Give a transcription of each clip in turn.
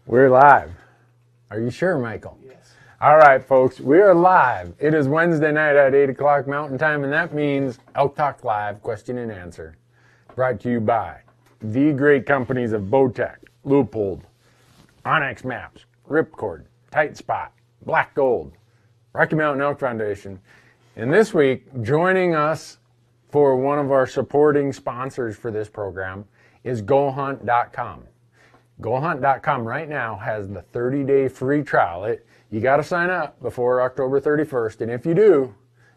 We're live. Are you sure, Michael? Yes. All right, folks, we are live. It is Wednesday night at 8 o'clock Mountain Time, and that means Elk Talk Live, question and answer, brought to you by the great companies of Bowtech, Leupold, Onyx Maps, Ripcord, Tight Spot, Black Gold, Rocky Mountain Elk Foundation. And this week, joining us for one of our supporting sponsors for this program is GoHunt.com. GoHunt.com right now has the 30-day free trial. You got to sign up before October 31st, and if you do,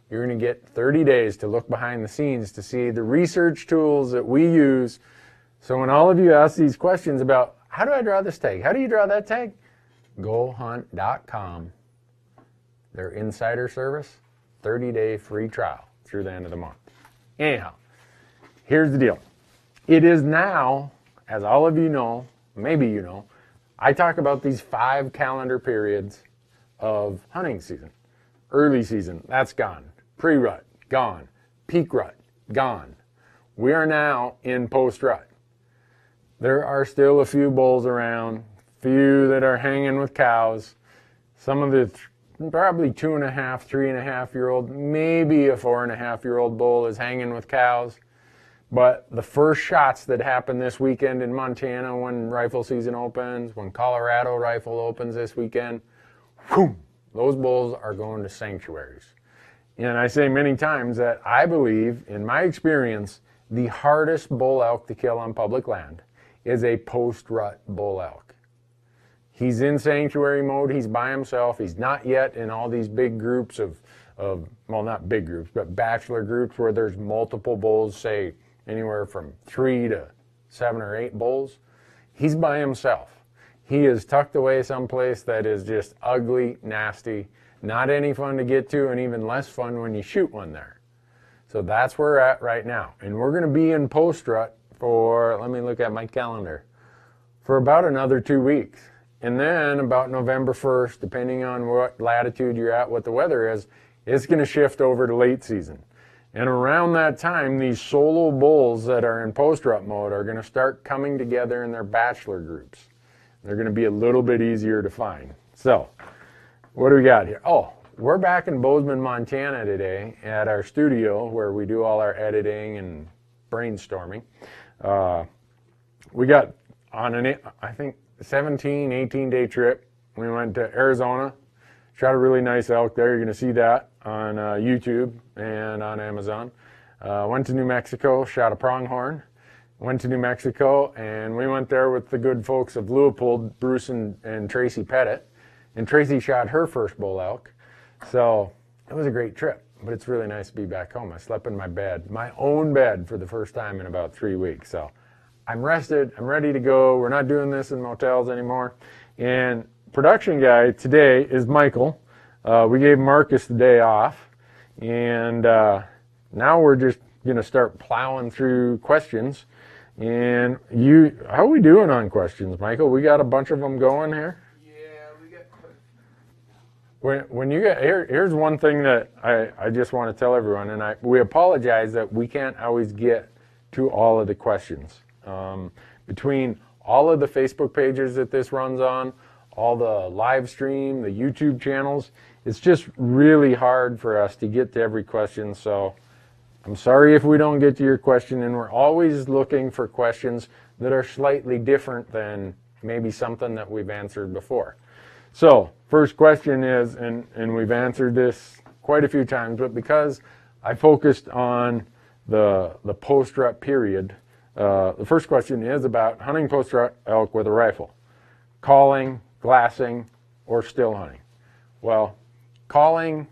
you're going to get 30 days to look behind the scenes to see the research tools that we use. So when all of you ask these questions about, how do I draw this tag? How do you draw that tag? GoHunt.com, their insider service, 30-day free trial through the end of the month. Anyhow, here's the deal. It is now, as all of you know, maybe you know, I talk about these 5 calendar periods of hunting season. Early season, that's gone. Pre-rut, gone. Peak rut, gone. We are now in post-rut. There are still a few bulls around, few that are hanging with cows. Some of the probably 2.5, 3.5-year-old, maybe a 4.5-year-old bull is hanging with cows. But the first shots that happen this weekend in Montana when rifle season opens, when Colorado rifle opens this weekend, whew, those bulls are going to sanctuaries. And I say many times that I believe, in my experience, the hardest bull elk to kill on public land is a post-rut bull elk. He's in sanctuary mode, he's by himself, he's not yet in all these big groups of well, not big groups, but bachelor groups where there's multiple bulls, say, anywhere from 3 to 7 or 8 bulls. He's by himself. He is tucked away someplace that is just ugly, nasty, not any fun to get to, and even less fun when you shoot one there. So that's where we're at right now. And we're going to be in post-rut for, let me look at my calendar, for about another 2 weeks. And then about November 1st, depending on what latitude you're at, what the weather is, it's going to shift over to late season. And around that time, these solo bulls that are in post-rut mode are going to start coming together in their bachelor groups. They're going to be a little bit easier to find. So, what do we got here? Oh, we're back in Bozeman, Montana today at our studio where we do all our editing and brainstorming. We got on an, I think, 17, 18-day trip. We went to Arizona, shot a really nice elk there. You're going to see that on YouTube and on Amazon. Went to New Mexico, shot a pronghorn. Went to New Mexico, and we went there with the good folks of Leupold, Bruce and Tracy Pettit. And Tracy shot her first bull elk. So it was a great trip, but it's really nice to be back home. I slept in my bed, my own bed, for the first time in about 3 weeks. So I'm rested, I'm ready to go. We're not doing this in motels anymore. And production guy today is Michael. We gave Marcus the day off, and now we're just going to start plowing through questions. And how are we doing on questions, Michael? We got a bunch of them going here? Yeah, we got... When you get, here's one thing that I just want to tell everyone, and we apologize that we can't always get to all of the questions. Between all of the Facebook pages that this runs on, all the live stream, the YouTube channels, it's just really hard for us to get to every question. So I'm sorry if we don't get to your question, and we're always looking for questions that are slightly different than maybe something that we've answered before. So first question is, and we've answered this quite a few times, but because I focused on the post-rut period, the first question is about hunting post-rut elk with a rifle. Calling, glassing, or still hunting. Well, calling,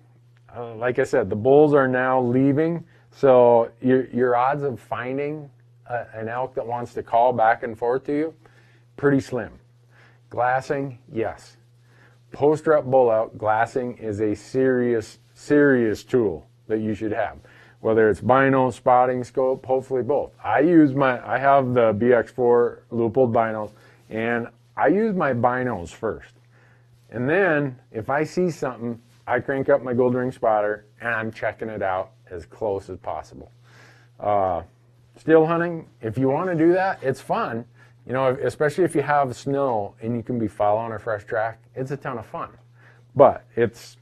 like I said, the bulls are now leaving, so your odds of finding an elk that wants to call back and forth to you, pretty slim. Glassing, yes. Post-rut bull elk, glassing is a serious, serious tool that you should have. Whether it's bino, spotting, scope, hopefully both. I have the BX4 Leupold binos, and I use my binos first. And then, if I see something, I crank up my gold ring spotter, and I'm checking it out as close as possible. Still hunting, if you want to do that, it's fun. You know, especially if you have snow and you can be following a fresh track, it's a ton of fun. But it's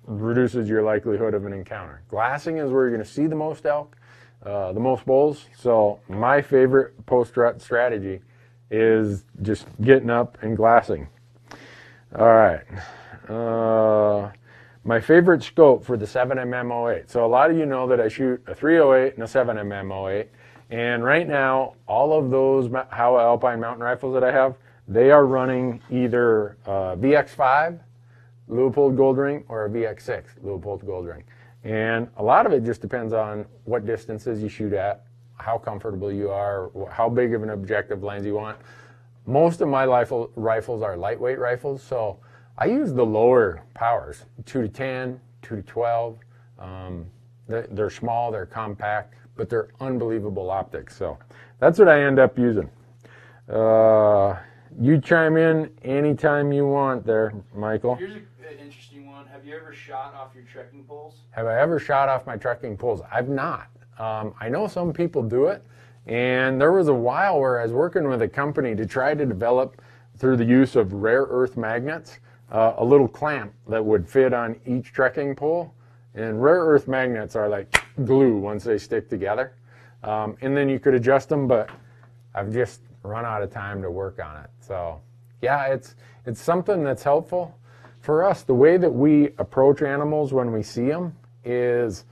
reduces your likelihood of an encounter. Glassing is where you're going to see the most elk, the most bulls. So my favorite post-rut strategy is just getting up and glassing. All right. My favorite scope for the 7mm 08. So a lot of you know that I shoot a 308 and a 7mm 08. And right now, all of those Howa Alpine mountain rifles that I have, they are running either VX5, Leupold gold ring, or a VX6, Leupold gold ring. And a lot of it just depends on what distances you shoot at, how comfortable you are, how big of an objective lens you want. Most of my rifles are lightweight rifles, so I use the lower powers, 2 to 10, 2 to 12. They're small, they're compact, but they're unbelievable optics. So that's what I end up using. You chime in anytime you want there, Michael. Here's an interesting one. Have you ever shot off your trekking poles? Have I ever shot off my trekking poles? I've not. I know some people do it, and there was a while where I was working with a company to try to develop, through the use of rare earth magnets, a little clamp that would fit on each trekking pole. And rare earth magnets are like glue once they stick together. And then you could adjust them, but I've just run out of time to work on it. So yeah, it's something that's helpful. For us, the way that we approach animals when we see them is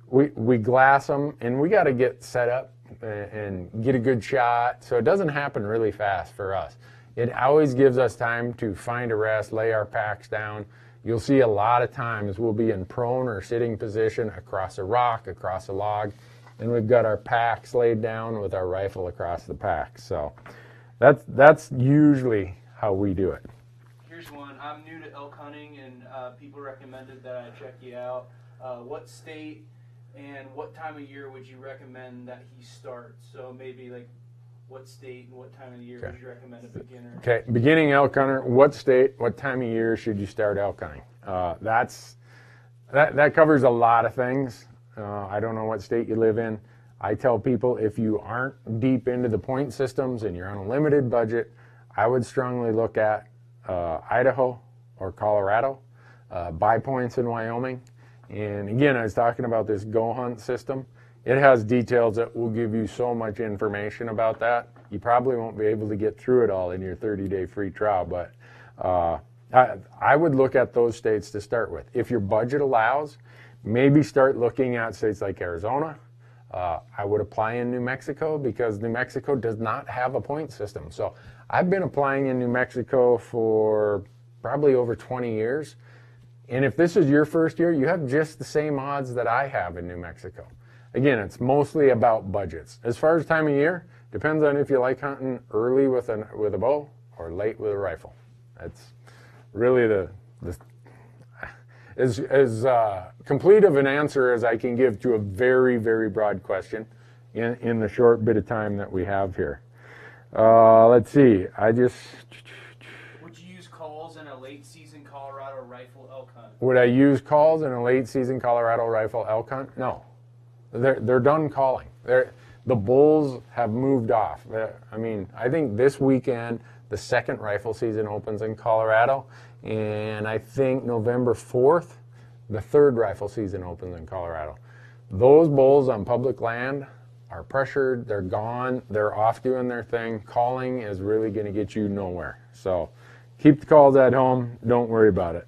we glass them, and we got to get set up and get a good shot. So it doesn't happen really fast for us. It always gives us time to find a rest, lay our packs down. You'll see a lot of times we'll be in prone or sitting position across a rock, across a log, and we've got our packs laid down with our rifle across the pack. So that's usually how we do it. Here's one. I'm new to elk hunting, and people recommended that I check you out. What state and what time of year would you recommend that he starts? So maybe like what state and what time of the year would you recommend a beginner? Okay, beginning elk hunter, what state, what time of year should you start elk hunting? That covers a lot of things. I don't know what state you live in. I tell people if you aren't deep into the point systems and you're on a limited budget, I would strongly look at Idaho or Colorado, buy points in Wyoming. And again, I was talking about this Go Hunt system. It has details that will give you so much information about that. You probably won't be able to get through it all in your 30-day free trial, but I would look at those states to start with. If your budget allows, maybe start looking at states like Arizona. I would apply in New Mexico because New Mexico does not have a point system. So I've been applying in New Mexico for probably over 20 years. And if this is your first year, you have just the same odds that I have in New Mexico. Again, it's mostly about budgets. As far as time of year, depends on if you like hunting early with a bow or late with a rifle. That's really as complete of an answer as I can give to a very, very broad question in the short bit of time that we have here. Let's see. Would you use calls in a late season Colorado rifle elk hunt? Would I use calls in a late season Colorado rifle elk hunt? No. They're done calling. The bulls have moved off. I mean, I think this weekend the second rifle season opens in Colorado, and I think November 4th the third rifle season opens in Colorado. Those bulls on public land are pressured. They're gone. They're off doing their thing. Calling is really going to get you nowhere. So keep the calls at home. Don't worry about it.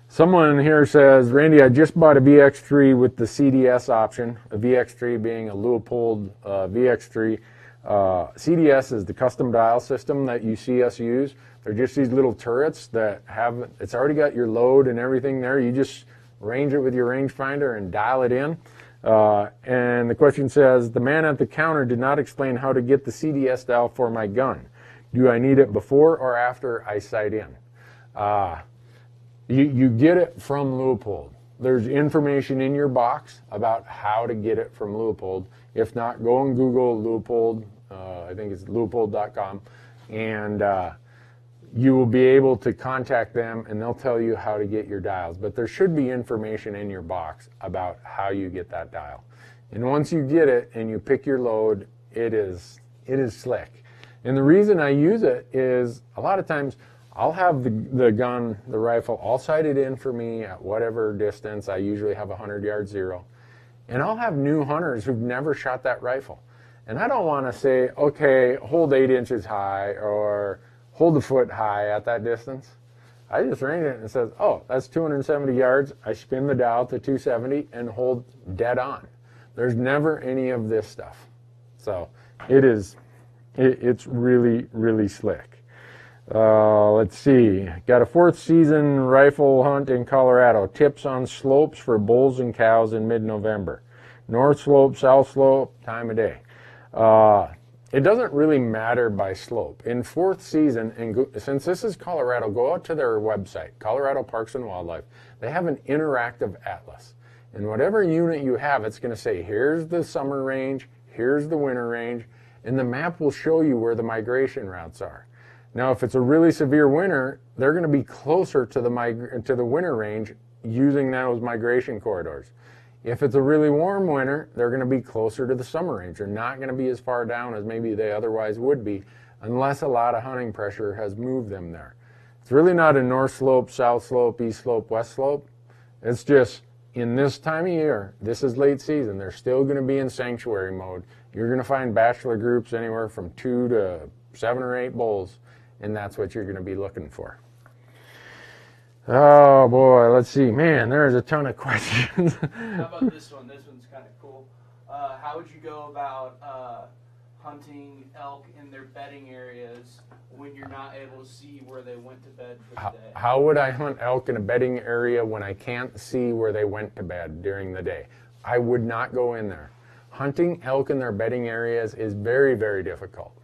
Someone here says, Randy, I just bought a VX3 with the CDS option, a VX3 being a Leupold VX3. CDS is the custom dial system that you see us use. They're just these little turrets that it's already got your load and everything there. You just range it with your rangefinder and dial it in. And the question says, the man at the counter did not explain how to get the CDS dial for my gun. Do I need it before or after I sight in? You get it from Leupold. There's information in your box about how to get it from Leupold. If not, go and Google Leupold. I think it's leupold.com. And you will be able to contact them and they'll tell you how to get your dials. But there should be information in your box about how you get that dial. And once you get it and you pick your load, it is slick. And the reason I use it is a lot of times I'll have the gun, the rifle, all sighted in for me at whatever distance. I usually have a 100-yard zero. And I'll have new hunters who've never shot that rifle. And I don't want to say, okay, hold 8 inches high or hold a foot high at that distance. I just range it and it says, oh, that's 270 yards. I spin the dial to 270 and hold dead on. There's never any of this stuff. So it's really, really slick. Let's see. Got a 4th season rifle hunt in Colorado. Tips on slopes for bulls and cows in mid-November. North slope, south slope, time of day. It doesn't really matter by slope. In 4th season, and since this is Colorado, go out to their website, Colorado Parks and Wildlife. They have an interactive atlas. And whatever unit you have, it's going to say, here's the summer range, here's the winter range, and the map will show you where the migration routes are. Now, if it's a really severe winter, they're going to be closer to the winter range using those migration corridors. If it's a really warm winter, they're going to be closer to the summer range. They're not going to be as far down as maybe they otherwise would be unless a lot of hunting pressure has moved them there. It's really not a north slope, south slope, east slope, west slope. It's just in this time of year, this is late season, they're still going to be in sanctuary mode. You're going to find bachelor groups anywhere from 2 to 7 or 8 bulls. And that's what you're going to be looking for. Oh boy, let's see. Man, there's a ton of questions. How about this one? This one's kind of cool. How would you go about hunting elk in their bedding areas when you're not able to see where they went to bed for the day? How would I hunt elk in a bedding area when I can't see where they went to bed during the day? I would not go in there. Hunting elk in their bedding areas is very, very difficult.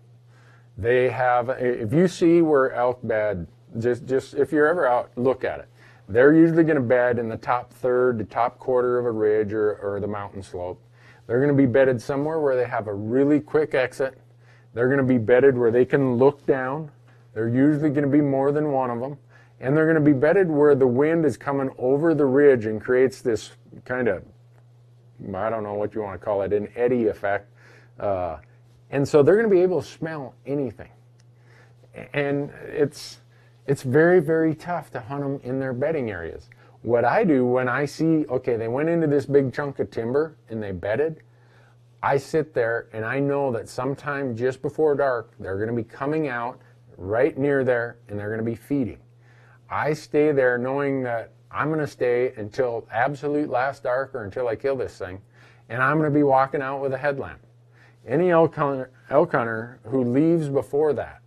They have, if you see where elk bed, just if you're ever out, look at it. They're usually going to bed in the top third, the top quarter of a ridge or the mountain slope. They're going to be bedded somewhere where they have a really quick exit. They're going to be bedded where they can look down. They're usually going to be more than one of them. And they're going to be bedded where the wind is coming over the ridge and creates this kind of, I don't know what you want to call it, an eddy effect. And so they're going to be able to smell anything. And it's very, very tough to hunt them in their bedding areas. What I do when I see, okay, they went into this big chunk of timber and they bedded, I sit there and I know that sometime just before dark, they're going to be coming out right near there and they're going to be feeding. I stay there knowing that I'm going to stay until absolute last dark or until I kill this thing, and I'm going to be walking out with a headlamp. Any elk hunter who leaves before that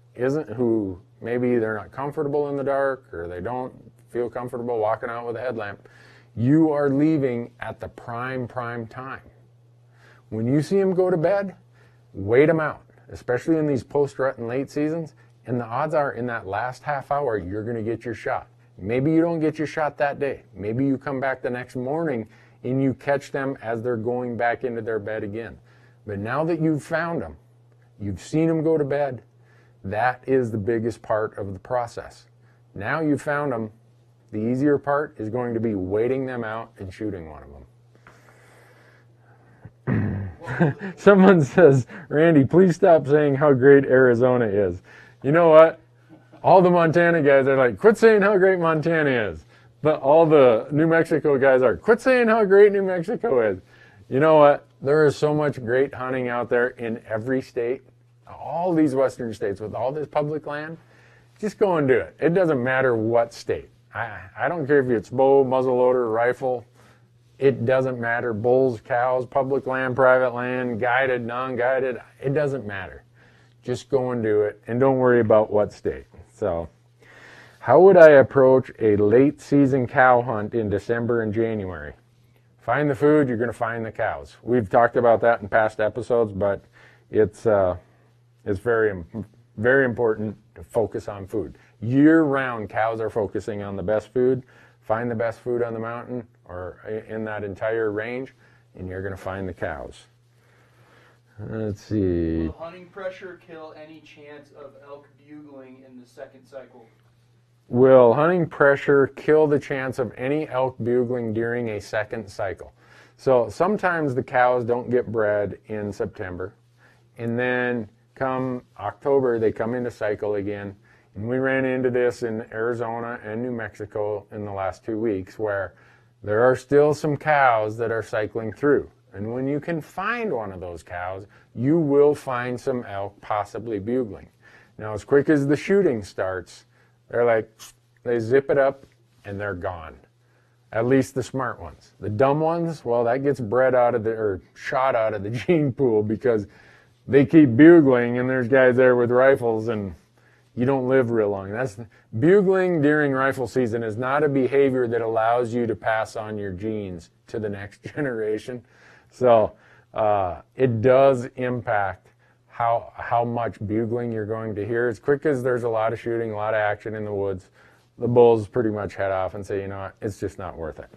who maybe they're not comfortable in the dark or they don't feel comfortable walking out with a headlamp, you are leaving at the prime time. When you see them go to bed, wait them out, especially in these post-rut and late seasons, and the odds are in that last half hour you're going to get your shot. Maybe you don't get your shot that day. Maybe you come back the next morning and you catch them as they're going back into their bed again. But now that you've found them, you've seen them go to bed, that is the biggest part of the process. Now you've found them, the easier part is going to be waiting them out and shooting one of them. Someone says, Randy, please stop saying how great Arizona is. You know what? All the Montana guys are like, quit saying how great Montana is. But all the New Mexico guys are, quit saying how great New Mexico is. You know what? There is so much great hunting out there in every state, all these western states with all this public land. Just go and do it. It doesn't matter what state. I don't care if it's bow, muzzleloader, rifle. It doesn't matter. Bulls, cows, public land, private land, guided, non-guided. It doesn't matter. Just go and do it, and don't worry about what state. So, how would I approach a late season cow hunt in December and January? Find the food, you're going to find the cows. We've talked about that in past episodes, but it's very, very important to focus on food. Year-round, cows are focusing on the best food. Find the best food on the mountain or in that entire range, and you're going to find the cows. Let's see. Will hunting pressure kill any chance of elk bugling in the second cycle? Will hunting pressure kill the chance of any elk bugling during a second cycle? So sometimes the cows don't get bred in September, and then come October, they come into cycle again. And we ran into this in Arizona and New Mexico in the last 2 weeks, where there are still some cows that are cycling through. And when you can find one of those cows, you will find some elk possibly bugling. Now, as quick as the shooting starts, they're like, they zip it up and they're gone. At least the smart ones. The dumb ones, well, that gets bred out of or shot out of the gene pool, because they keep bugling and there's guys there with rifles and you don't live real long. Bugling during rifle season is not a behavior that allows you to pass on your genes to the next generation. So it does impact how much bugling you're going to hear. As quick as there's a lot of shooting, a lot of action in the woods, the bulls pretty much head off and say, you know what, it's just not worth it.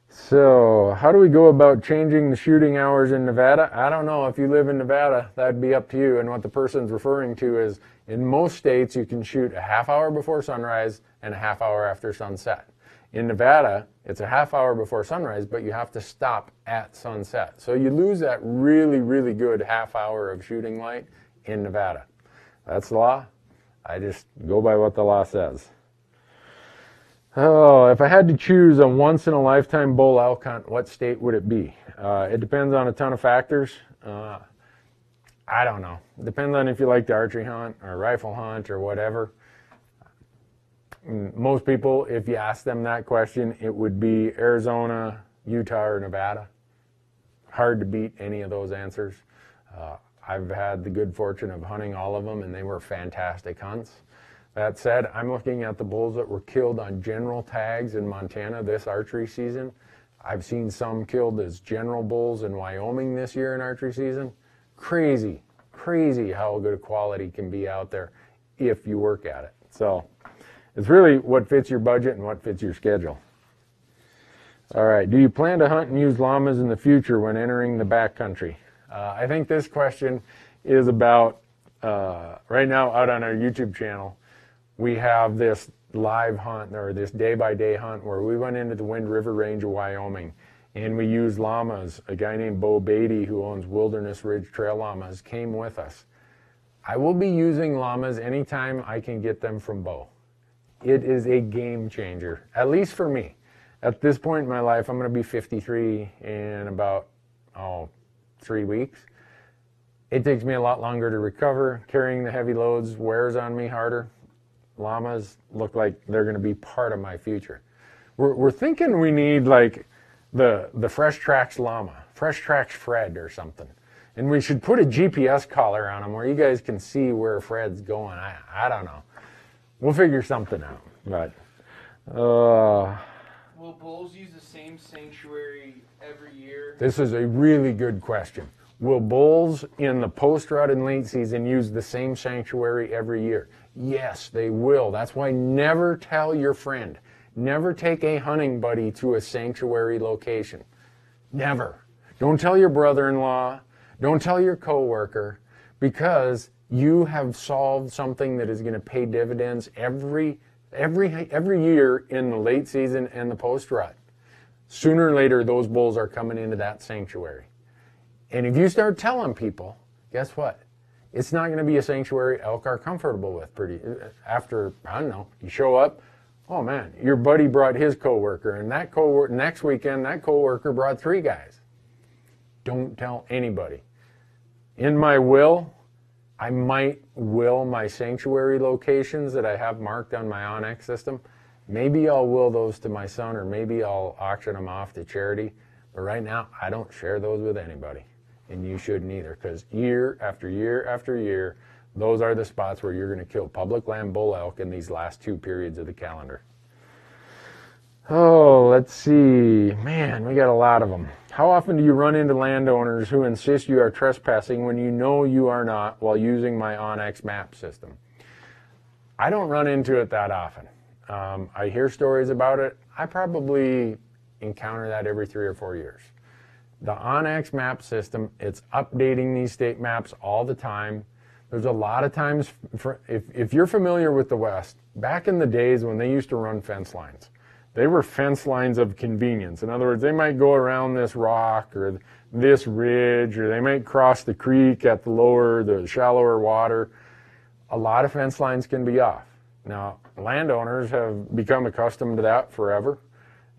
So how do we go about changing the shooting hours in Nevada? I don't know. If you live in Nevada, that'd be up to you. And what the person's referring to is, in most states, you can shoot a half hour before sunrise and a half hour after sunset. In Nevada, it's a half hour before sunrise, but you have to stop at sunset. So you lose that really, really good half hour of shooting light in Nevada. That's the law. I just go by what the law says. Oh, if I had to choose a once-in-a-lifetime bull elk hunt, what state would it be? It depends on a ton of factors. I don't know. It depends on if you like to archery hunt or rifle hunt or whatever. Most people, if you ask them that question, it would be Arizona, Utah, or Nevada. Hard to beat any of those answers. I've had the good fortune of hunting all of them, and they were fantastic hunts. That said, I'm looking at the bulls that were killed on general tags in Montana this archery season. I've seen some killed as general bulls in Wyoming this year in archery season. Crazy, crazy how good a quality can be out there if you work at it. So it's really what fits your budget and what fits your schedule. All right, do you plan to hunt and use llamas in the future when entering the backcountry? I think this question is about, right now out on our YouTube channel, we have this live hunt, or this day-by-day hunt, where we went into the Wind River Range of Wyoming and we used llamas. A guy named Bo Beatty, who owns Wilderness Ridge Trail Llamas, came with us. I will be using llamas anytime I can get them from Bo. It is a game changer, at least for me. At this point in my life, I'm going to be 53 in about 3 weeks. It takes me a lot longer to recover. Carrying the heavy loads wears on me harder. Llamas look like they're going to be part of my future. We're thinking we need like the Fresh Tracks llama, Fresh Tracks Fred or something. And we should put a GPS collar on them where you guys can see where Fred's going. I don't know. We'll figure something out. But will bulls use the same sanctuary every year? This is a really good question. Will bulls in the post-rut and late season use the same sanctuary every year? Yes, they will. That's why never tell your friend. Never take a hunting buddy to a sanctuary location. Never. Don't tell your brother-in-law. Don't tell your coworker, because you have solved something that is going to pay dividends every year in the late season and the post-rut. Sooner or later, those bulls are coming into that sanctuary. And if you start telling people, guess what? It's not going to be a sanctuary elk are comfortable with. After, I don't know, you show up, oh man, your buddy brought his coworker, and that next weekend, that coworker brought 3 guys. Don't tell anybody. In my will, I might will my sanctuary locations that I have marked on my Onyx system. Maybe I'll will those to my son, or maybe I'll auction them off to charity. But right now, I don't share those with anybody. And you shouldn't either, because year after year after year, those are the spots where you're going to kill public land bull elk in these last 2 periods of the calendar. Oh, let's see. Man, we got a lot of them. How often do you run into landowners who insist you are trespassing when you know you are not, while using my Onyx map system? I don't run into it that often. I hear stories about it. I probably encounter that every 3 or 4 years. The Onyx map system, it's updating these state maps all the time. There's a lot of times, if you're familiar with the West, back in the days when they used to run fence lines, They were fence lines of convenience. In other words, they might go around this rock or this ridge, or they might cross the creek at the shallower water. A lot of fence lines can be off. Now, landowners have become accustomed to that forever.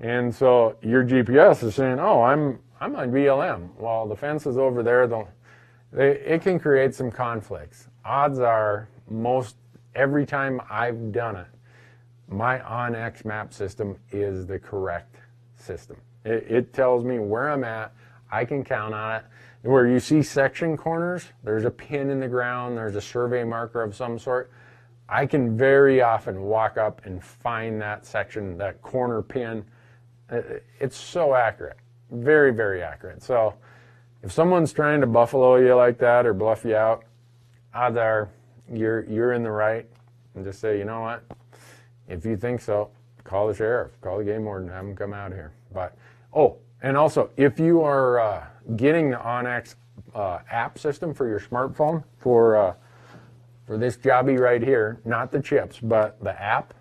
And so your GPS is saying, oh, I'm on BLM. Well, the fence is over there. It can create some conflicts. Odds are, every time I've done it, my OnX map system is the correct system. It tells me where I'm at. I can count on it. Where you see section corners, there's a pin in the ground, there's a survey marker of some sort. I can very often walk up and find that section, that corner pin. It's so accurate, very, very accurate. So if someone's trying to buffalo you like that or bluff you out, odds are you're in the right. And just say, you know what? If you think so, call the sheriff, call the game warden, have them come out here. But and also, if you are getting the OnX app system for your smartphone for this jobby right here, not the chips, but the app,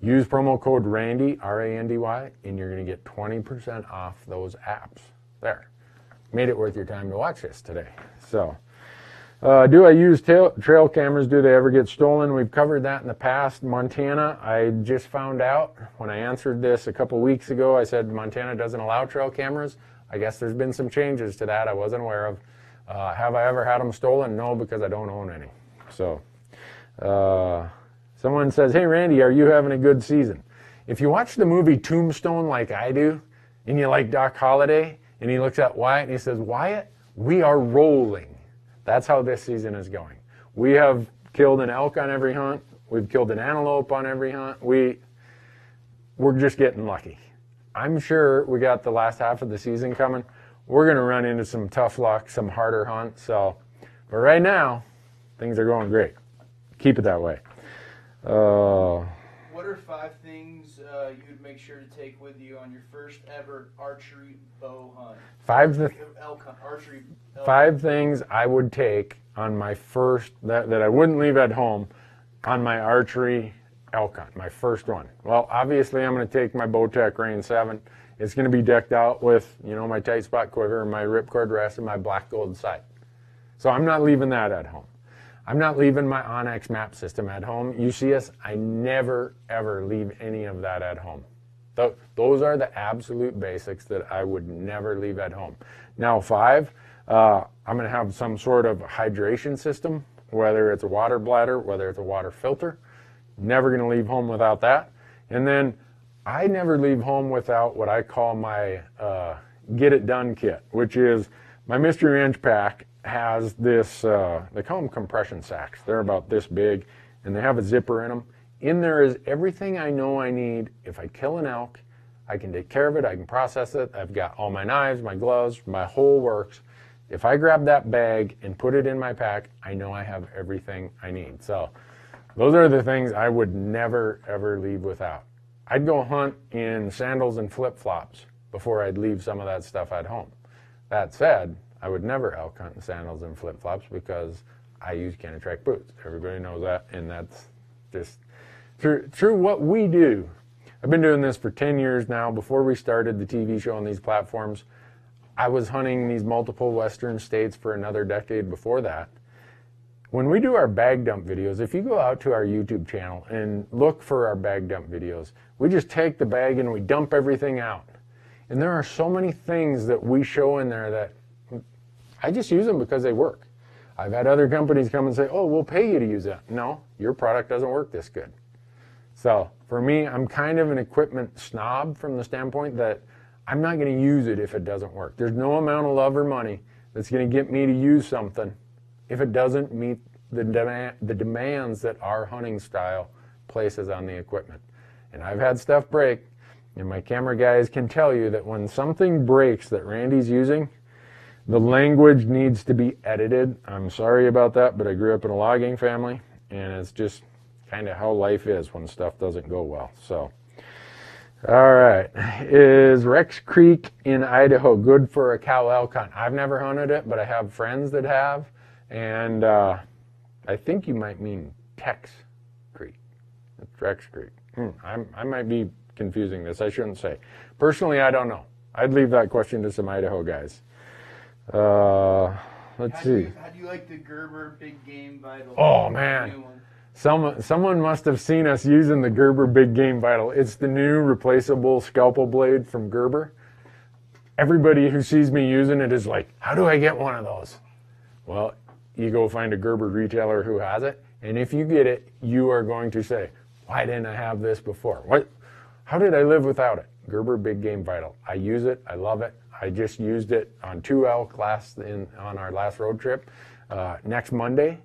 use promo code RANDY, R-A-N-D-Y, and you're going to get 20% off those apps. There. Made it worth your time to watch this today. So, do I use trail cameras? Do they ever get stolen? We've covered that in the past. Montana, I just found out when I answered this a couple weeks ago, I said Montana doesn't allow trail cameras. I guess there's been some changes to that I wasn't aware of. Have I ever had them stolen? No, because I don't own any. So, someone says, hey, Randy, are you having a good season? If you watch the movie Tombstone like I do, and you like Doc Holliday, and he looks at Wyatt and he says, Wyatt, we are rolling. That's how this season is going. We have killed an elk on every hunt. We've killed an antelope on every hunt. We're just getting lucky. I'm sure we got the last half of the season coming. We're going to run into some tough luck, some harder hunts. But right now, things are going great. Keep it that way. What are 5 things you'd make sure to take with you on your first ever archery bow hunt? 5 things I would take on my first, that I wouldn't leave at home on my archery elk hunt, my first one. Well, obviously I'm going to take my Bowtech Rain 7. It's going to be decked out with, my tight spot quiver, my ripcord rest, and my black gold sight. So I'm not leaving that at home. I'm not leaving my OnX map system at home. You see us, I never, ever leave any of that at home. Those are the absolute basics that I would never leave at home. Now 5, I'm going to have some sort of hydration system, whether it's a water bladder, whether it's a water filter. Never going to leave home without that. And then I never leave home without what I call my Get It Done kit, which is my Mystery Ranch pack has this, they call them compression sacks. They're about this big, and they have a zipper in them. In there is everything I know I need. If I kill an elk, I can take care of it, I can process it. I've got all my knives, my gloves, my whole works. If I grab that bag and put it in my pack, I know I have everything I need. So those are the things I would never, ever leave without. I'd go hunt in sandals and flip-flops before I'd leave some of that stuff at home. That said, I would never elk hunt in sandals and flip-flops because I use Kenetrek boots. Everybody knows that, and that's just true what we do. I've been doing this for 10 years now. Before we started the TV show on these platforms, I was hunting these multiple western states for another decade before that. When we do our bag dump videos, if you go out to our YouTube channel and look for our bag dump videos, we just take the bag and we dump everything out. And there are so many things that we show in there that I just use them because they work. I've had other companies come and say, oh, we'll pay you to use that. No, your product doesn't work this good. So for me, I'm kind of an equipment snob from the standpoint that I'm not going to use it if it doesn't work. There's no amount of love or money that's going to get me to use something if it doesn't meet the demands that our hunting style places on the equipment. And I've had stuff break, and my camera guys can tell you that when something breaks that Randy's using, the language needs to be edited. I'm sorry about that, but I grew up in a logging family, and it's just kind of how life is when stuff doesn't go well. So, all right. Is Rex Creek in Idaho good for a cow elk hunt? I've never hunted it, but I have friends that have, and I think you might mean Tex Creek. It's Rex Creek. I might be confusing this. I shouldn't say. Personally, I don't know. I'd leave that question to some Idaho guys. Let's see. How do you like the Gerber Big Game Vital? Oh, man. Someone must have seen us using the Gerber Big Game Vital. It's the new replaceable scalpel blade from Gerber. Everybody who sees me using it is like, how do I get one of those? Well, you go find a Gerber retailer who has it, and if you get it, you are going to say, why didn't I have this before? How did I live without it? Gerber Big Game Vital. I use it. I love it. I just used it on 2 elk on our last road trip. Next Monday,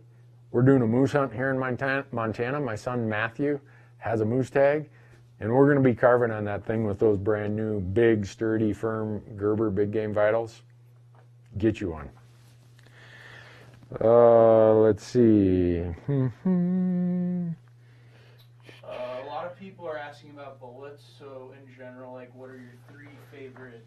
we're doing a moose hunt here in Montana. My son Matthew has a moose tag, and we're going to be carving on that thing with those brand new, big, sturdy, firm Gerber Big Game Vitals. Get you one. Let's see. A lot of people are asking about bullets. So in general, like, what are your 3 favorite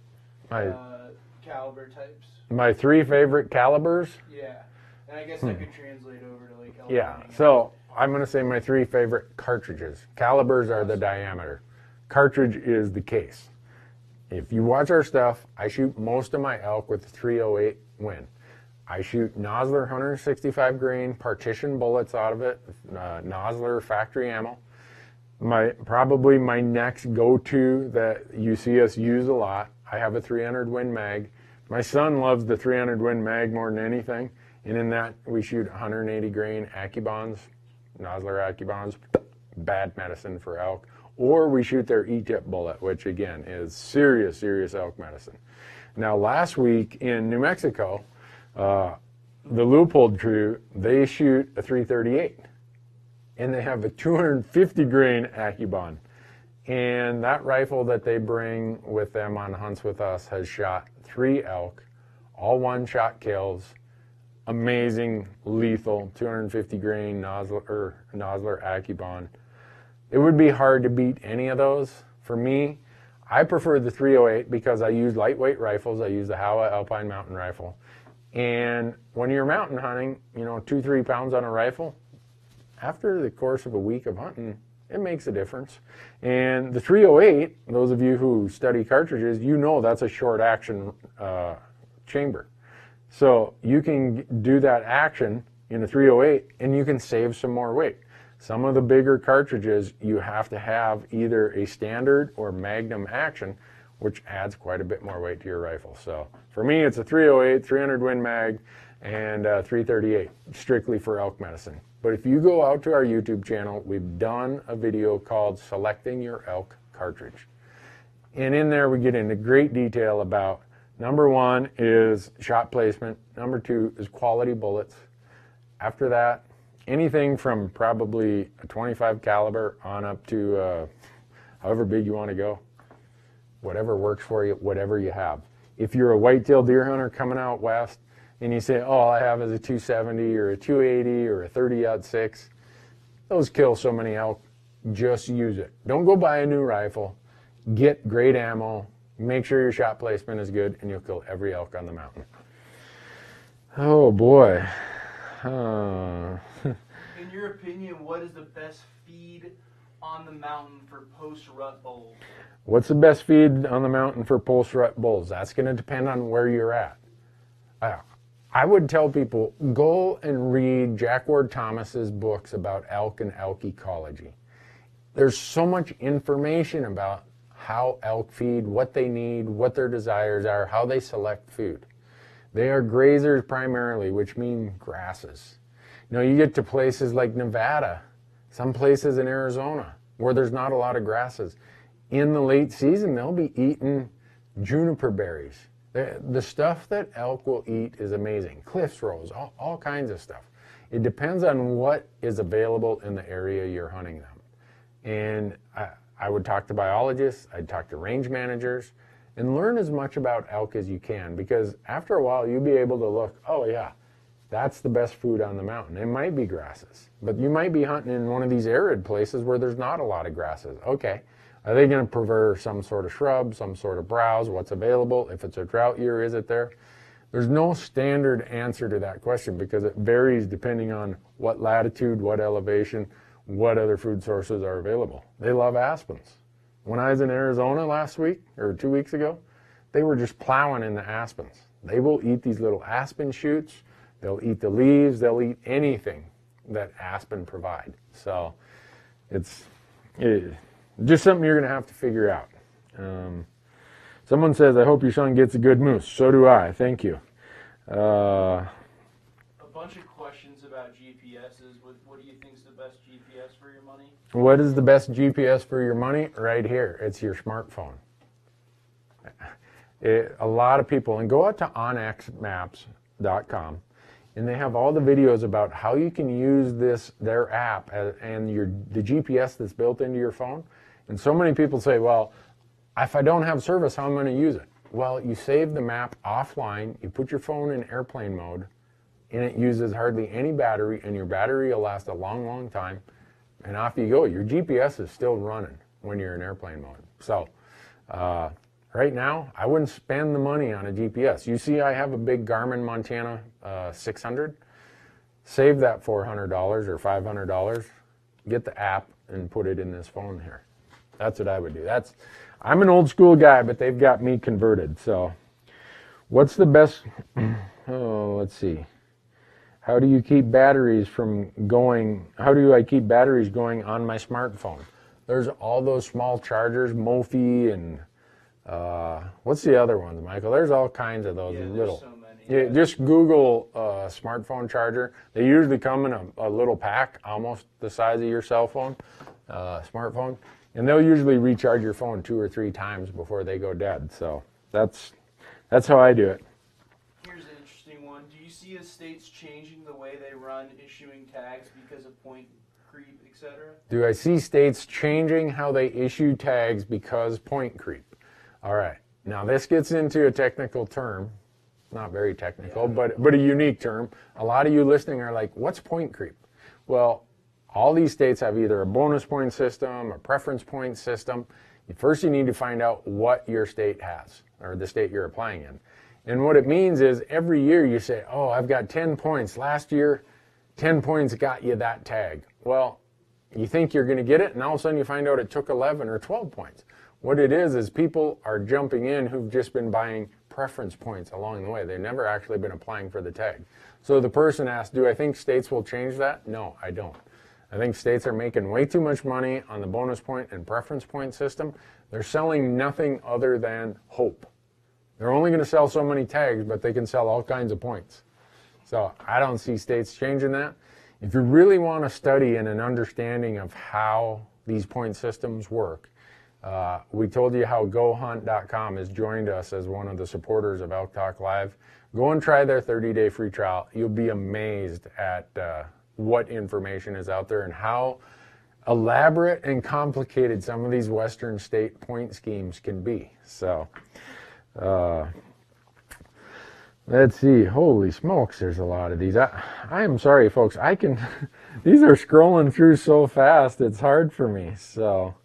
caliber types? My 3 favorite calibers? Yeah. And I guess that could translate over to like elk hunting. So I'm going to say my 3 favorite cartridges. Calibers are the diameter. Cartridge is the case. If you watch our stuff, I shoot most of my elk with 308 Win. I shoot Nosler 165 grain partition bullets out of it, Nosler factory ammo. Probably my next go-to that you see us use a lot, I have a 300 Win mag. My son loves the 300 Win mag more than anything, and in that we shoot 180 grain AccuBonds, Nosler AccuBonds, bad medicine for elk. Or we shoot their E-tip bullet, which again is serious, serious elk medicine. Now last week in New Mexico, the Leupold crew, they shoot a 338, and they have a 250 grain AccuBond. And that rifle that they bring with them on hunts with us has shot 3 elk, all one-shot kills, amazing, lethal, 250 grain Nosler AccuBond. It would be hard to beat any of those. For me, I prefer the 308 because I use lightweight rifles. I use the Howa Alpine Mountain Rifle. And when you're mountain hunting, 2-3 pounds on a rifle, after the course of a week of hunting, it makes a difference. And the 308, those of you who study cartridges, that's a short action chamber. So you can do that action in a 308 and you can save some more weight. Some of the bigger cartridges, you have to have either a standard or magnum action, which adds quite a bit more weight to your rifle. So for me, it's a 308, 300 Win mag, and 338, strictly for elk medicine. But if you go out to our YouTube channel, we've done a video called Selecting Your Elk Cartridge. And in there we get into great detail about, number 1 is shot placement, number 2 is quality bullets. After that, anything from probably a 25 caliber on up to however big you want to go. Whatever works for you, whatever you have. If you're a whitetail deer hunter coming out west and you say, all I have is a 270 or a 280 or a 30-06, those kill so many elk. Just use it. Don't go buy a new rifle. Get great ammo. Make sure your shot placement is good, and you'll kill every elk on the mountain. Oh boy. In your opinion, what is the best feed on the mountain for post-rut bulls? What's the best feed on the mountain for post-rut bulls? That's going to depend on where you're at. I would tell people, go and read Jack Ward Thomas's books about elk and elk ecology. There's so much information about how elk feed, what they need, what their desires are, how they select food. They are grazers primarily, which mean grasses. You get to places like Nevada, some places in Arizona, where there's not a lot of grasses. In the late season, they'll be eating juniper berries. The stuff that elk will eat is amazing. Cliffs rose, all kinds of stuff. It depends on what is available in the area you're hunting them. And I would talk to biologists, I'd talk to range managers, and learn as much about elk as you can, because after a while you'll be able to look, oh yeah, that's the best food on the mountain. It might be grasses, but you might be hunting in one of these arid places where there's not a lot of grasses. Okay, are they going to prefer some sort of shrub, some sort of browse, what's available? If it's a drought year, is it there? There's no standard answer to that question because it varies depending on what latitude, what elevation, what other food sources are available. They love aspens. When I was in Arizona last week or 2 weeks ago, they were just plowing in the aspens. They will eat these little aspen shoots. They'll eat the leaves. They'll eat anything that aspen provide. So it's just something you're going to have to figure out. Someone says, I hope your son gets a good moose. So do I. Thank you. A bunch of questions about GPSs. What do you think is the best GPS for your money? What is the best GPS for your money? Right here. It's your smartphone. A lot of people, and go out to onxmaps.com, and they have all the videos about how you can use their app and the GPS that's built into your phone. And so many people say, well, if I don't have service, how am I going to use it? Well, you save the map offline, you put your phone in airplane mode, and it uses hardly any battery, and your battery will last a long, long time, and off you go. Your GPS is still running when you're in airplane mode. So right now, I wouldn't spend the money on a GPS. You see I have a big Garmin Montana 600. Save that $400 or $500, get the app, and put it in this phone here. That's what I would do. I'm an old school guy, but they've got me converted. So what's the best? Oh, let's see. How do you keep batteries from going? How do I keep batteries going on my smartphone? There's all those small chargers, Mophie, and what's the other ones, Michael? There's all kinds of those little. So many. Yeah, just Google smartphone charger. They usually come in a little pack, almost the size of your cell phone, smartphone, and they'll usually recharge your phone 2 or 3 times before they go dead. So that's how I do it. Here's an interesting one. Do you see states changing the way they run issuing tags because of point creep, etc.? Do I see states changing how they issue tags because point creep? All right. Now this gets into a technical term. Not very technical, but a unique term. A lot of you listening are like, what's point creep? Well, all these states have either a bonus point system, a preference point system. First, you need to find out what your state has, or the state you're applying in. And what it means is every year you say, oh, I've got 10 points. Last year, 10 points got you that tag. Well, you think you're going to get it, and all of a sudden you find out it took 11 or 12 points. What it is people are jumping in who've just been buying preference points along the way. They've never actually been applying for the tag. So the person asked, do I think states will change that? No, I don't. I think states are making way too much money on the bonus point and preference point system. They're selling nothing other than hope. They're only going to sell so many tags, but they can sell all kinds of points. So I don't see states changing that. If you really want to study and an understanding of how these point systems work, we told you how GoHunt.com has joined us as one of the supporters of Elk Talk Live. Go and try their 30-day free trial. You'll be amazed at what information is out there and how elaborate and complicated some of these Western state point schemes can be. So let's see. Holy smokes, there's a lot of these. I am sorry, folks. These are scrolling through so fast, it's hard for me. So.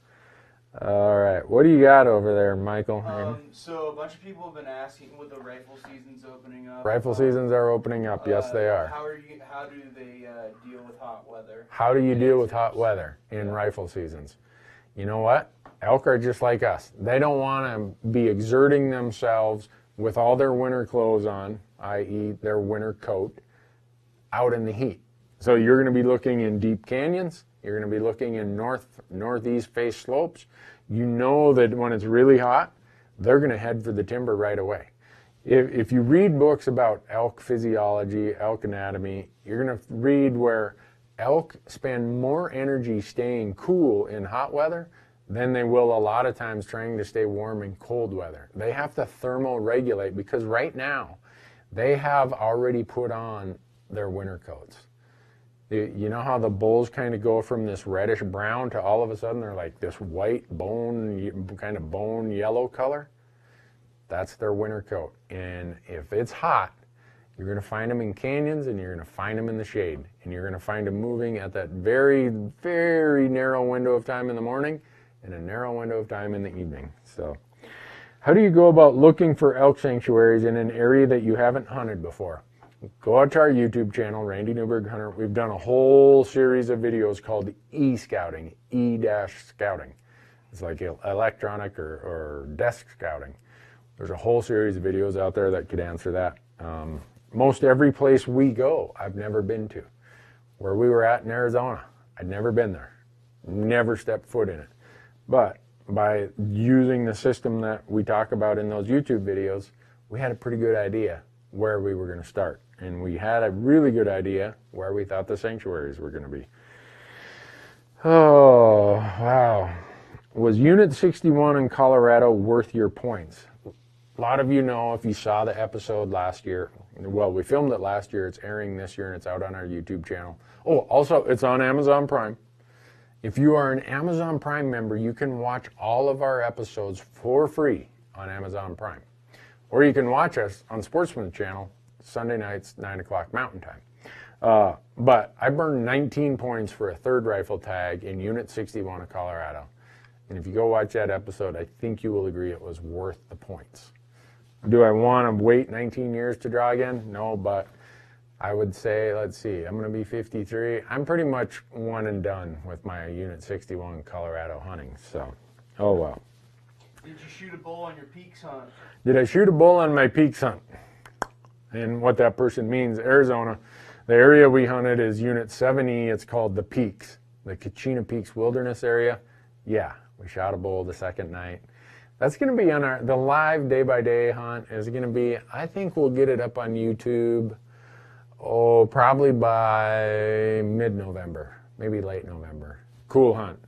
All right, what do you got over there, Michael? So a bunch of people have been asking with the rifle seasons opening up. Rifle seasons are opening up. Yes, they are. How do they deal with hot weather? How do you deal with hot weather in rifle seasons? You know what? Elk are just like us. They don't want to be exerting themselves with all their winter clothes on, i.e. their winter coat, out in the heat. So you're going to be looking in deep canyons. You're going to be looking in northeast face slopes. You know that when it's really hot, they're going to head for the timber right away. If you read books about elk physiology, elk anatomy, you're going to read where elk spend more energy staying cool in hot weather than they will a lot of times trying to stay warm in cold weather. They have to thermoregulate because right now they have already put on their winter coats. You know how the bulls kind of go from this reddish brown to all of a sudden they're like this white kind of bone yellow color? That's their winter coat. And if it's hot, you're going to find them in canyons and you're going to find them in the shade. And you're going to find them moving at that very, very narrow window of time in the morning and a narrow window of time in the evening. So how do you go about looking for elk sanctuaries in an area that you haven't hunted before? Go out to our YouTube channel, Randy Newberg Hunter. We've done a whole series of videos called E-Scouting, E-Scouting. It's like electronic or desk scouting. There's a whole series of videos out there that could answer that. Most every place we go, I've never been to. Where we were at in Arizona, I'd never been there. Never stepped foot in it. But by using the system that we talk about in those YouTube videos, we had a pretty good idea where we were going to start. And we had a really good idea where we thought the sanctuaries were going to be. Oh, wow. Was Unit 61 in Colorado worth your points? A lot of you know, if you saw the episode last year, well, we filmed it last year, it's airing this year, and it's out on our YouTube channel. Oh, also, it's on Amazon Prime. If you are an Amazon Prime member, you can watch all of our episodes for free on Amazon Prime. Or you can watch us on Sportsman's Channel, Sunday nights, 9 o'clock Mountain Time. But I burned 19 points for a third rifle tag in Unit 61 of Colorado. And if you go watch that episode, I think you will agree it was worth the points. Do I want to wait 19 years to draw again? No, but I would say, let's see, I'm going to be 53. I'm pretty much one and done with my Unit 61 Colorado hunting. So, oh well. Did you shoot a bull on your peaks hunt? Did I shoot a bull on my peaks hunt? And what that person means, Arizona, the area we hunted is Unit 7E. It's called the Peaks, the Kachina Peaks Wilderness Area. Yeah, we shot a bull the second night. That's going to be on the live day-by-day hunt is going to be, I think we'll get it up on YouTube, probably by mid-November, maybe late November. Cool hunt.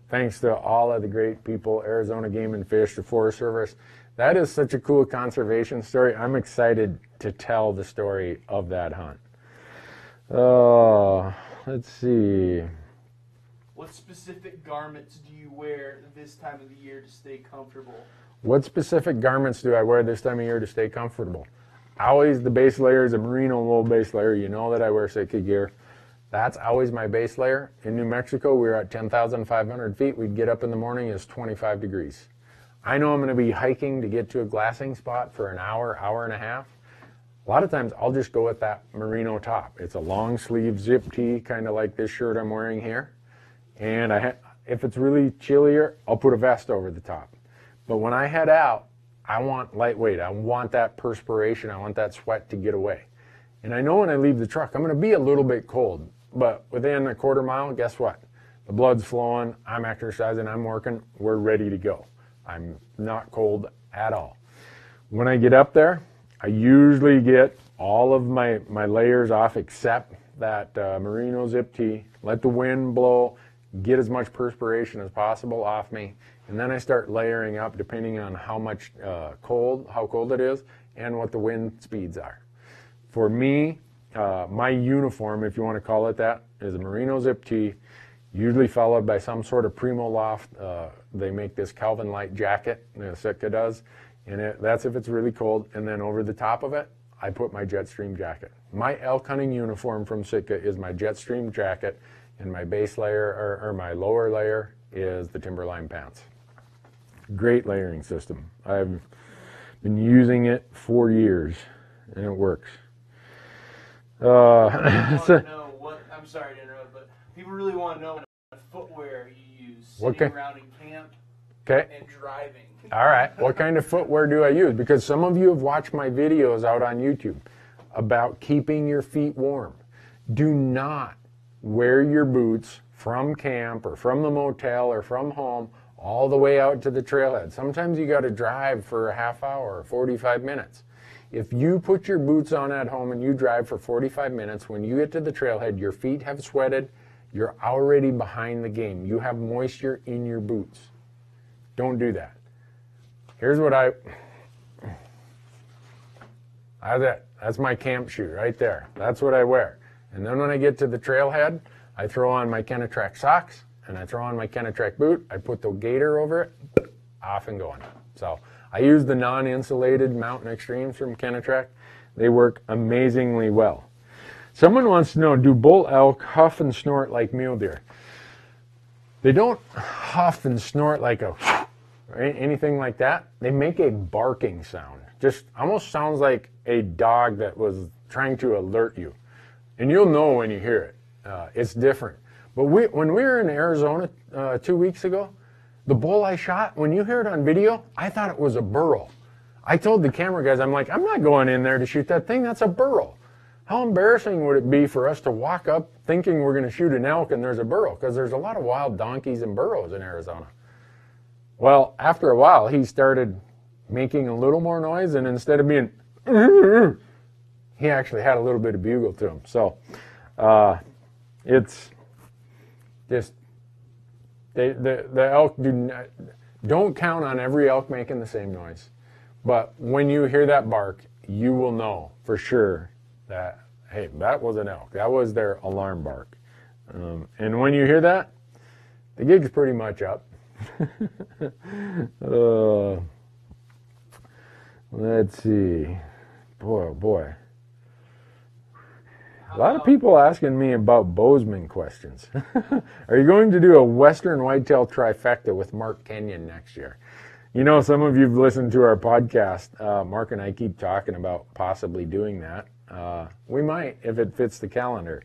Thanks to all of the great people, Arizona Game and Fish, the Forest Service. That is such a cool conservation story. I'm excited to tell the story of that hunt. Let's see. What specific garments do you wear this time of the year to stay comfortable? What specific garments do I wear this time of year to stay comfortable? Always the base layer is a merino wool base layer. You know that I wear Sitka gear. That's always my base layer. In New Mexico, we were at 10,500 feet. We'd get up in the morning, it's 25 degrees. I know I'm going to be hiking to get to a glassing spot for an hour, hour and a half. A lot of times I'll just go with that merino top. It's a long sleeve zip tee, kind of like this shirt I'm wearing here. And if it's really chillier, I'll put a vest over the top. But when I head out, I want lightweight. I want that perspiration. I want that sweat to get away. And I know when I leave the truck, I'm going to be a little bit cold. But within a quarter mile, guess what? The blood's flowing. I'm exercising. I'm working. We're ready to go. I'm not cold at all. When I get up there, I usually get all of my layers off except that merino zip tee. Let the wind blow. Get as much perspiration as possible off me, and then I start layering up depending on how much how cold it is, and what the wind speeds are. For me, my uniform, if you want to call it that, is a merino zip tee, usually followed by some sort of Primo Loft. They make this Calvin Light jacket, Sitka does, and that's if it's really cold. And then over the top of it, I put my Jetstream jacket. My elk hunting uniform from Sitka is my Jetstream jacket. And my base layer, or my lower layer, is the Timberline pants. Great layering system. I've been using it for years, and it works. I'm sorry to interrupt, but people really want to know what footwear you use sitting around in camp and driving. All right. What kind of footwear do I use? Because some of you have watched my videos out on YouTube about keeping your feet warm. Do not wear your boots from camp or from the motel or from home all the way out to the trailhead. Sometimes you got to drive for a half hour or 45 minutes. If you put your boots on at home and you drive for 45 minutes, when you get to the trailhead, your feet have sweated, you're already behind the game. You have moisture in your boots. Don't do that. Here's what that's my camp shoe right there. That's what I wear. And then when I get to the trailhead, I throw on my Kenetrek socks and I throw on my Kenetrek boot. I put the gaiter over it, off and going. So I use the non-insulated Mountain Extremes from Kenetrek. They work amazingly well. Someone wants to know, do bull elk huff and snort like mule deer? They don't huff and snort like or anything like that. They make a barking sound. Just almost sounds like a dog that was trying to alert you. And you'll know when you hear it. It's different. But when we were in Arizona 2 weeks ago, The bull I shot, when you hear it on video, I thought it was a burro. I told the camera guys, I'm like, I'm not going in there to shoot that thing. That's a burro. How embarrassing would it be for us to walk up thinking we're going to shoot an elk and there's a burro? Because there's a lot of wild donkeys and burros in Arizona. Well, after a while, he started making a little more noise, and instead of being, he actually had a little bit of bugle to him. So it's just, the elk don't count on every elk making the same noise. But when you hear that bark, you will know for sure that, hey, that was an elk. That was their alarm bark. And when you hear that, the gig's pretty much up. Let's see. Boy, oh boy. A lot of people asking me about Bozeman questions. Are you going to do a Western Whitetail trifecta with Mark Kenyon next year? You know, some of you've listened to our podcast. Mark and I keep talking about possibly doing that. We might, if it fits the calendar.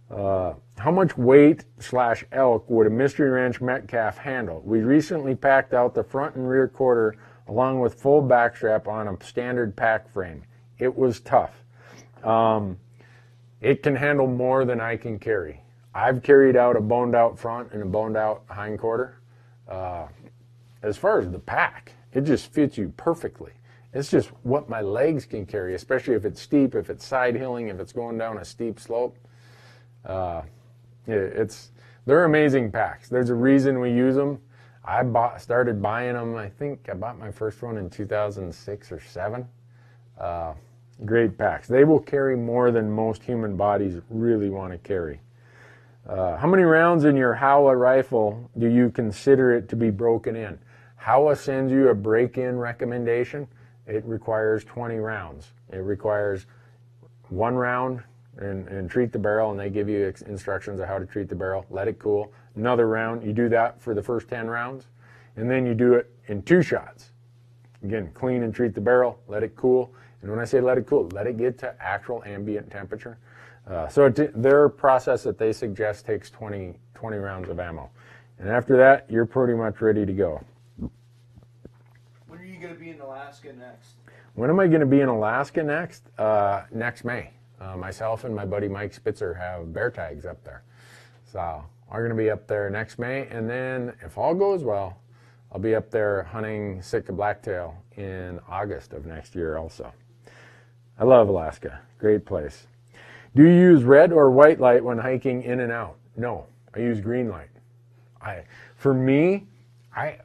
How much weight / elk would a Mystery Ranch Metcalf handle? We recently packed out the front and rear quarter along with full backstrap on a standard pack frame. It was tough. It can handle more than I can carry. I've carried out a boned out front and a boned out hind quarter. As far as the pack, it just fits you perfectly. It's just what my legs can carry, especially if it's steep, if it's side hilling, if it's going down a steep slope. They're amazing packs. There's a reason we use them. I started buying them, I think I bought my first one in 2006 or 7. Great packs. They will carry more than most human bodies really want to carry. How many rounds in your Howa rifle do you consider it to be broken in? Howa sends you a break-in recommendation. It requires 20 rounds. It requires 1 round and treat the barrel, and they give you instructions of how to treat the barrel. Let it cool. Another round. You do that for the first 10 rounds, and then you do it in 2 shots. Again, clean and treat the barrel. Let it cool. And when I say let it cool, let it get to actual ambient temperature. So their process that they suggest takes 20 rounds of ammo. And after that, you're pretty much ready to go. When are you going to be in Alaska next? When am I going to be in Alaska next? Next May. Myself and my buddy Mike Spitzer have bear tags up there. So we're going to be up there next May. And then if all goes well, I'll be up there hunting Sitka blacktail in August of next year also. I love Alaska. Great place. Do you use red or white light when hiking in and out? No, I use green light.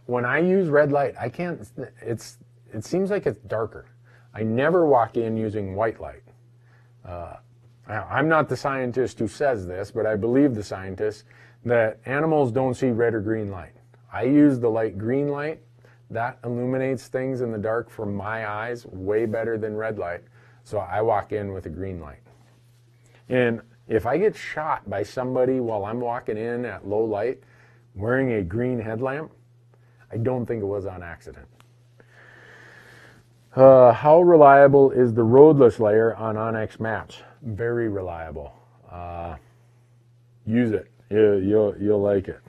When I use red light, I can't, it seems like it's darker. I never walk in using white light. I'm not the scientist who says this, but I believe the scientist that animals don't see red or green light. I use the light green light. That illuminates things in the dark for my eyes way better than red light. So I walk in with a green light. And if I get shot by somebody while I'm walking in at low light wearing a green headlamp, I don't think it was on accident. How reliable is the roadless layer on Onyx maps? Very reliable. Use it. You'll like it.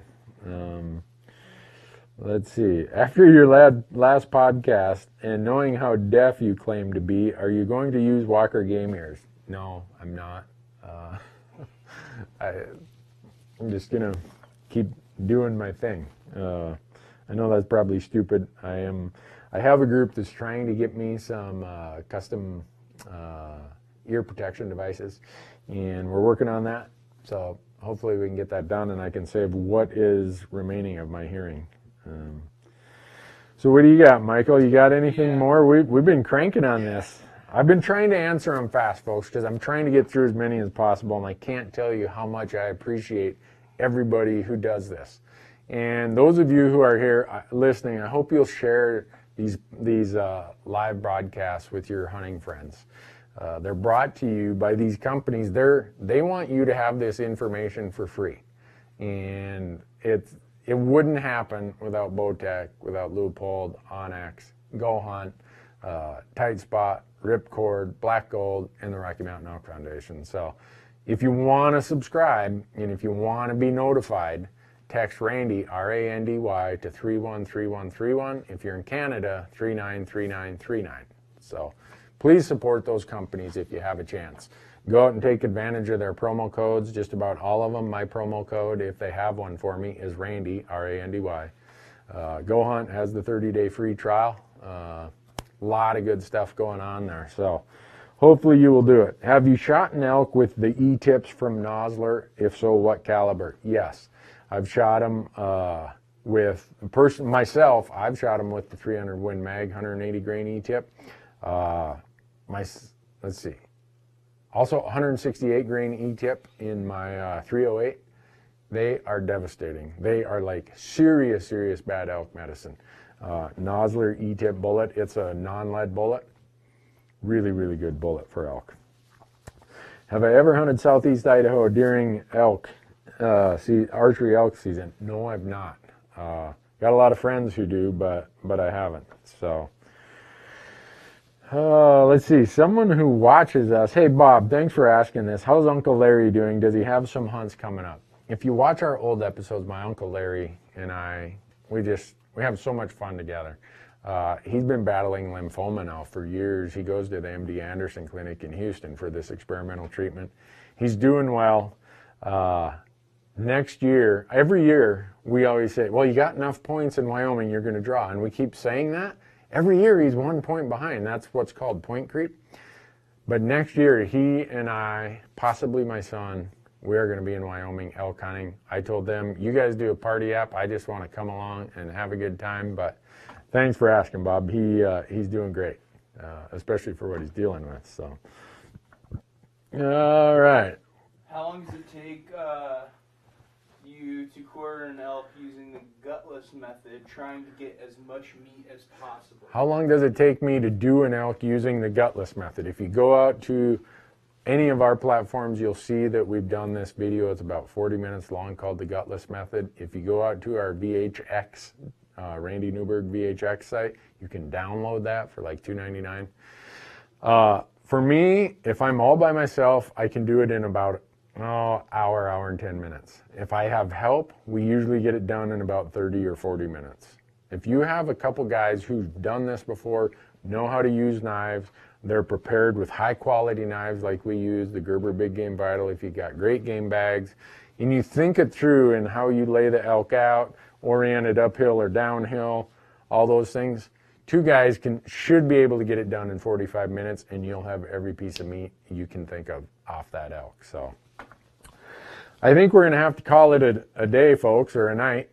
Let's see. After your last podcast and knowing how deaf you claim to be, are you going to use Walker game ears? No, I'm not. I'm just going to keep doing my thing. I know that's probably stupid. I have a group that's trying to get me some custom ear protection devices, and we're working on that. So hopefully we can get that done and I can save what is remaining of my hearing. So what do you got, Michael? You got anything more? We've been cranking on this. I've been trying to answer them fast, folks, because I'm trying to get through as many as possible, and I can't tell you how much I appreciate everybody who does this. And those of you who are here listening, I hope you'll share these live broadcasts with your hunting friends. They're brought to you by these companies. They want you to have this information for free, and it wouldn't happen without Bowtech, without Leupold, Onyx, Go Hunt, Tight Spot, Ripcord, Black Gold, and the Rocky Mountain Elk Foundation. So if you want to subscribe and if you want to be notified, text Randy, R-A-N-D-Y, to 313131. If you're in Canada, 393939. So please support those companies if you have a chance. Go out and take advantage of their promo codes, just about all of them. My promo code, if they have one for me, is Randy, R-A-N-D-Y. Go Hunt has the 30-day free trial. A lot of good stuff going on there. So hopefully you will do it. Have you shot an elk with the E-tips from Nosler? If so, what caliber? Yes. I've shot them with myself. I've shot them with the 300 Win Mag 180 grain E-tip. Let's see. Also 168 grain E-tip in my 308. They are devastating. They are like serious bad elk medicine. Nosler E-tip bullet. It's a non-lead bullet. Really good bullet for elk. Have I ever hunted southeast Idaho during archery elk season? No, I've not. Got a lot of friends who do, but I haven't. So, let's see. Someone who watches us. Hey, Bob, thanks for asking this. How's Uncle Larry doing? Does he have some hunts coming up? If you watch our old episodes, my Uncle Larry and I, we have so much fun together. He's been battling lymphoma now for years. He goes to the MD Anderson Clinic in Houston for this experimental treatment. He's doing well. Next year, every year, we always say, well, you got enough points in Wyoming, you're going to draw. And we keep saying that. Every year, he's 1 point behind. That's what's called point creep. But next year, he and I, possibly my son, we are going to be in Wyoming elk hunting. I told them, you guys do a party app. I just want to come along and have a good time. But thanks for asking, Bob. He's doing great, especially for what he's dealing with. So, all right. How long does it take you to quarter an elk using the gutless method, trying to get as much meat as possible? How long does it take me to do an elk using the gutless method? If you go out to any of our platforms, you'll see that we've done this video. It's about 40 minutes long, called the gutless method. If you go out to our VHX, Randy Newberg VHX site, you can download that for like $2.99. For me, if I'm all by myself, I can do it in about hour and 10 minutes. If I have help, we usually get it done in about 30 or 40 minutes. If you have a couple guys who've done this before, know how to use knives, they're prepared with high quality knives like we use, the Gerber Big Game Vital, if you got great game bags, and you think it through and how you lay the elk out, oriented uphill or downhill, all those things, two guys should be able to get it done in 45 minutes, and you'll have every piece of meat you can think of off that elk. So I think we're going to have to call it a day, folks, or a night.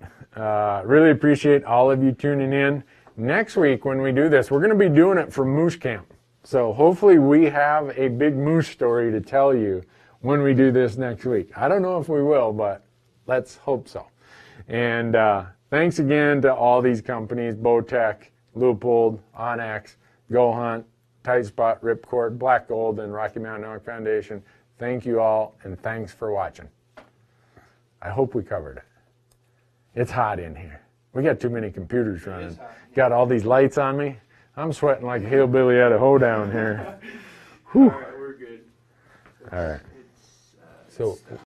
Really appreciate all of you tuning in. Next week when we do this, we're going to be doing it from moose camp. So hopefully we have a big moose story to tell you when we do this next week. I don't know if we will, but let's hope so. And thanks again to all these companies, Bowtech, Leupold, Onyx, Go Hunt, Tight Spot, Ripcord, Black Gold, and Rocky Mountain Elk Foundation. Thank you all, and thanks for watching. I hope we covered it. It's hot in here. We got too many computers running. Got all these lights on me. I'm sweating like a hillbilly at a hoedown here. All right, we're good. All right. So